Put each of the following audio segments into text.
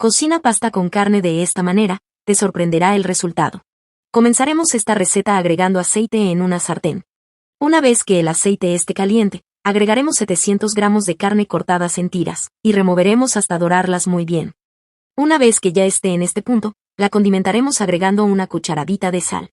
Cocina pasta con carne de esta manera, te sorprenderá el resultado. Comenzaremos esta receta agregando aceite en una sartén. Una vez que el aceite esté caliente, agregaremos 700 gramos de carne cortadas en tiras, y removeremos hasta dorarlas muy bien. Una vez que ya esté en este punto, la condimentaremos agregando una cucharadita de sal,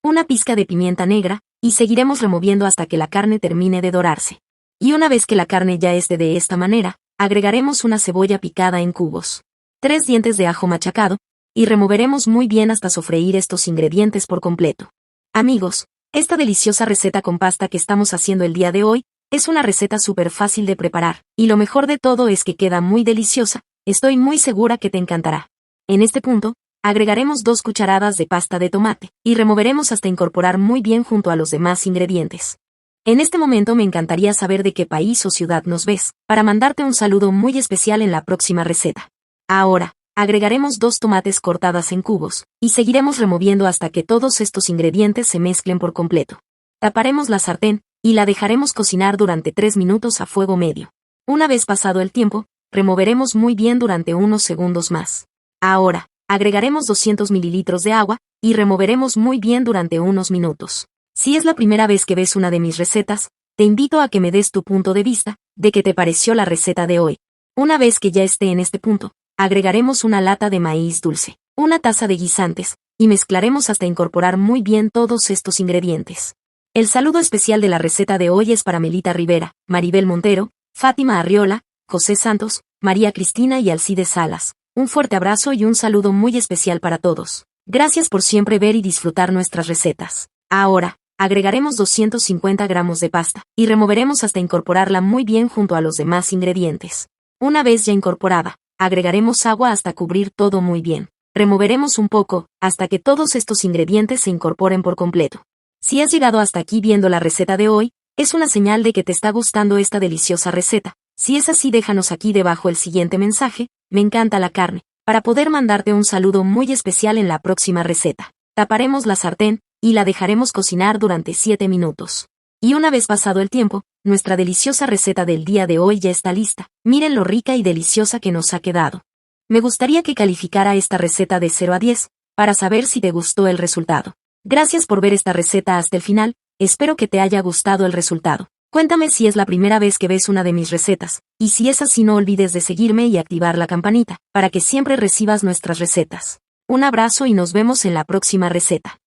una pizca de pimienta negra, y seguiremos removiendo hasta que la carne termine de dorarse. Y una vez que la carne ya esté de esta manera, agregaremos una cebolla picada en cubos, 3 dientes de ajo machacado, y removeremos muy bien hasta sofreír estos ingredientes por completo. Amigos, esta deliciosa receta con pasta que estamos haciendo el día de hoy, es una receta súper fácil de preparar, y lo mejor de todo es que queda muy deliciosa, estoy muy segura que te encantará. En este punto, agregaremos 2 cucharadas de pasta de tomate, y removeremos hasta incorporar muy bien junto a los demás ingredientes. En este momento me encantaría saber de qué país o ciudad nos ves, para mandarte un saludo muy especial en la próxima receta. Ahora, agregaremos 2 tomates cortadas en cubos, y seguiremos removiendo hasta que todos estos ingredientes se mezclen por completo. Taparemos la sartén, y la dejaremos cocinar durante 3 minutos a fuego medio. Una vez pasado el tiempo, removeremos muy bien durante unos segundos más. Ahora, agregaremos 200 mililitros de agua, y removeremos muy bien durante unos minutos. Si es la primera vez que ves una de mis recetas, te invito a que me des tu punto de vista, de qué te pareció la receta de hoy. Una vez que ya esté en este punto, agregaremos una lata de maíz dulce, una taza de guisantes, y mezclaremos hasta incorporar muy bien todos estos ingredientes. El saludo especial de la receta de hoy es para Melita Rivera, Maribel Montero, Fátima Arriola, José Santos, María Cristina y Alcides Salas. Un fuerte abrazo y un saludo muy especial para todos. Gracias por siempre ver y disfrutar nuestras recetas. Ahora, agregaremos 250 gramos de pasta, y removeremos hasta incorporarla muy bien junto a los demás ingredientes. Una vez ya incorporada, agregaremos agua hasta cubrir todo muy bien. Removeremos un poco, hasta que todos estos ingredientes se incorporen por completo. Si has llegado hasta aquí viendo la receta de hoy, es una señal de que te está gustando esta deliciosa receta. Si es así, déjanos aquí debajo el siguiente mensaje: me encanta la carne, para poder mandarte un saludo muy especial en la próxima receta. Taparemos la sartén, y la dejaremos cocinar durante 7 minutos. Y una vez pasado el tiempo, nuestra deliciosa receta del día de hoy ya está lista. Miren lo rica y deliciosa que nos ha quedado. Me gustaría que calificara esta receta de 0 a 10, para saber si te gustó el resultado. Gracias por ver esta receta hasta el final, espero que te haya gustado el resultado. Cuéntame si es la primera vez que ves una de mis recetas, y si es así no olvides de seguirme y activar la campanita, para que siempre recibas nuestras recetas. Un abrazo y nos vemos en la próxima receta.